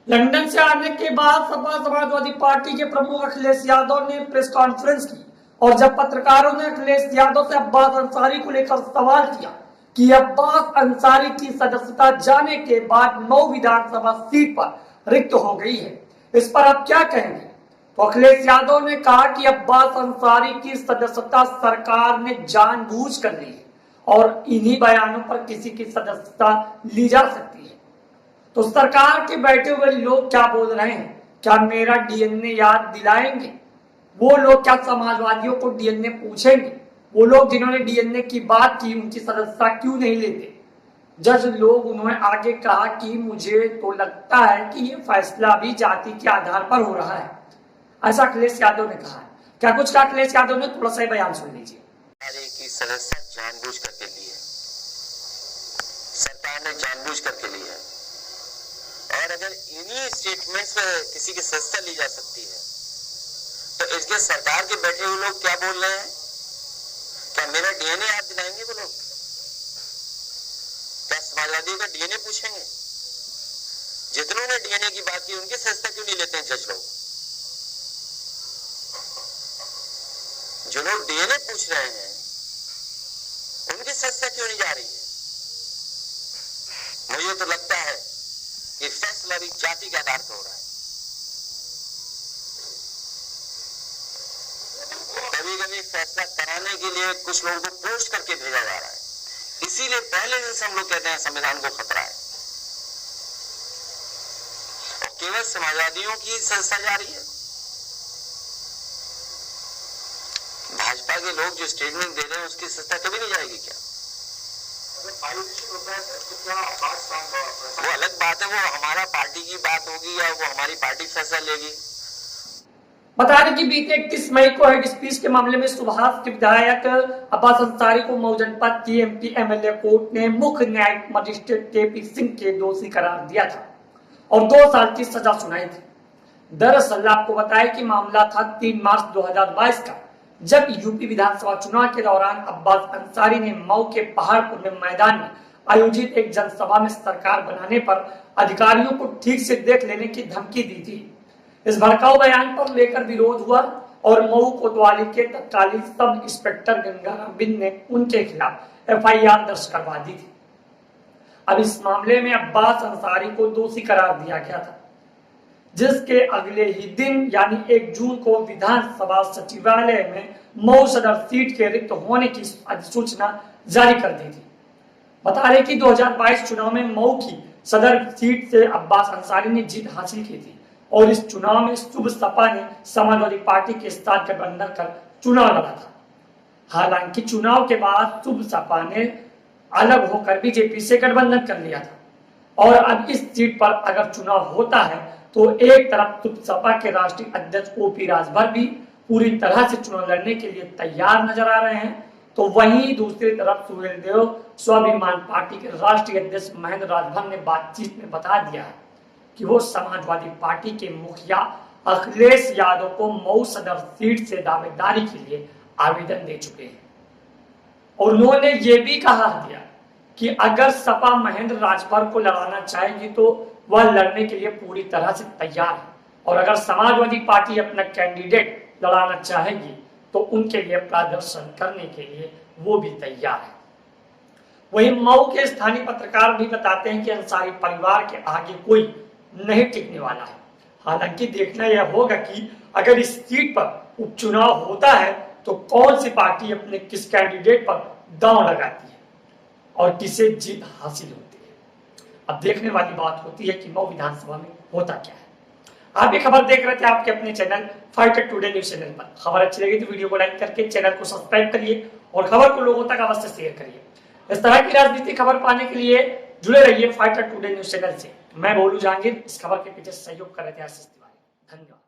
London से आने के बाद सपा समाजवादी पार्टी के प्रमुख अखिलेश यादव ने प्रेस कॉन्फ्रेंस की और जब पत्रकारों ने अखिलेश यादव से अब्बास अंसारी को लेकर सवाल किया कि अब्बास अंसारी की सदस्यता जाने के बाद मऊ विधानसभा सीट पर रिक्त हो गई है, इस पर आप क्या कहेंगे? तो अखिलेश यादव ने कहा कि अब्बास अंसारी की सदस्यता सरकार ने जानबूझ कर ली है और इन्हीं बयानों पर किसी की सदस्यता ली जा सकती है। तो सरकार के बैठे हुए लोग क्या बोल रहे हैं? क्या मेरा डीएनए याद दिलाएंगे? वो लोग क्या समाजवादियों को डीएनए पूछेंगे? वो लोग जिन्होंने डीएनए की बात की उनकी सदस्यता क्यों नहीं लेते? जज लोग उन्होंने आगे कहा कि मुझे तो लगता है कि ये फैसला भी जाति के आधार पर हो रहा है, ऐसा अखिलेश यादव ने कहा है। क्या कुछ कहा अखिलेश यादव ने? थोड़ा सा बयान सुन लीजिए। की सदस्यता जानबूझ करके ली है, सरकार ने जानबूझ करके ली है। और अगर इन्हीं स्टेटमेंट्स पे किसी की सदस्यता ली जा सकती है तो इसके सरकार के बैठे हुए लोग क्या बोल रहे हैं? क्या मेरा डीएनए याद दिलाएंगे वो लोग? क्या समाजवादियों का डीएनए पूछेंगे? जितनों ने डीएनए की बात की उनकी सदस्यता क्यों नहीं लेते हैं जज लोग? जो लोग डीएनए पूछ रहे हैं उनकी सदस्यता क्यों नहीं जा रही है? मुझे तो लगता है कि फैसला भी जाति के आधार पर हो रहा है। कभी कभी फैसला कराने के लिए कुछ लोगों को पोस्ट करके भेजा जा रहा है, इसीलिए पहले दिन से हम लोग कहते हैं संविधान को खतरा है। और केवल समाजवादियों की संस्था जा रही है। भाजपा के लोग जो स्टेटमेंट दे रहे हैं उसकी संस्था कभी नहीं जाएगी क्या? वो अलग बात है, वो हमारा पार्टी की बात होगी या वो हमारी पार्टी फैसला लेगी। बता दें कि बीते 31 मई को हेड स्पीच के मामले में सुभाष के विधायक अब्बास अंसारी को मऊ जनपद की एमपी एमएलए कोर्ट ने मुख्य न्यायिक मजिस्ट्रेट केपी सिंह के दोषी करार दिया था और 2 साल की सजा सुनाई थी। दरअसल आपको बताया कि मामला था 3 मार्च 2022 का, जब यूपी विधानसभा चुनाव के दौरान अब्बास अंसारी ने मऊ के पहाड़पुर में मैदान में आयोजित एक जनसभा में सरकार बनाने पर अधिकारियों को ठीक से देख लेने की धमकी दी थी। इस भड़काऊ बयान पर लेकर विरोध हुआ और मऊ कोतवाली के तत्कालीन सब इंस्पेक्टर गंगाराम बिंद ने उनके खिलाफ एफआईआर दर्ज करवा दी थी। अब इस मामले में अब्बास अंसारी को दोषी करार दिया गया था, जिसके अगले ही दिन यानी 1 जून को विधानसभा सचिवालय में मऊ सदर सीट के रिक्त होने की अधिसूचना जारी कर दी थी। बता दें कि 2022 चुनाव में मऊ की सदर सीट से अब्बास अंसारी ने जीत हासिल की थी और इस चुनाव में शुभ सपा ने समाजवादी पार्टी के साथ गठबंधन कर चुनाव लड़ा था। हालांकि चुनाव के बाद शुभ सपा ने अलग होकर बीजेपी से गठबंधन कर लिया था और अब इस सीट पर अगर चुनाव होता है तो एक तरफ शुभ सपा के राष्ट्रीय अध्यक्ष ओपी राजभर भी पूरी तरह से चुनाव लड़ने के लिए तैयार नजर आ रहे हैं, तो वहीं दूसरी तरफ सुहेलदेव स्वाभिमान पार्टी के राष्ट्रीय अध्यक्ष महेंद्र राजभर ने बातचीत में बता दिया है कि वो समाजवादी पार्टी के मुखिया अखिलेश यादव को मऊ सदर सीट से दावेदारी के लिए आवेदन दे चुके हैं और उन्होंने ये भी कहा दिया कि अगर सपा महेंद्र राजभर को लड़ाना चाहेगी तो वह लड़ने के लिए पूरी तरह से तैयार है और अगर समाजवादी पार्टी अपना कैंडिडेट लड़ाना चाहेगी तो उनके लिए प्रदर्शन करने के लिए वो भी तैयार है। वहीं मऊ के स्थानीय पत्रकार भी बताते हैं कि अंसारी परिवार के आगे कोई नहीं टिकने वाला है। हालांकि देखना यह होगा कि अगर इस सीट पर उपचुनाव होता है तो कौन सी पार्टी अपने किस कैंडिडेट पर दांव लगाती है और किसे जीत हासिल होती है। अब देखने वाली बात होती है कि मऊ विधानसभा में होता क्या है। आप भी खबर देख रहे थे आपके अपने channel fighter today news channel पर। खबर अच्छी लगी तो वीडियो को लाइक करके चैनल को सब्सक्राइब करिए और खबर को लोगों तक अवश्य शेयर करिए। इस तरह की राजनीतिक खबर पाने के लिए जुड़े रहिए फाइटर टुडे न्यूज चैनल से। मैं भोलू जहांगीर, इस खबर के पीछे सहयोग कर रहे थे आशीष तिवारी। धन्यवाद।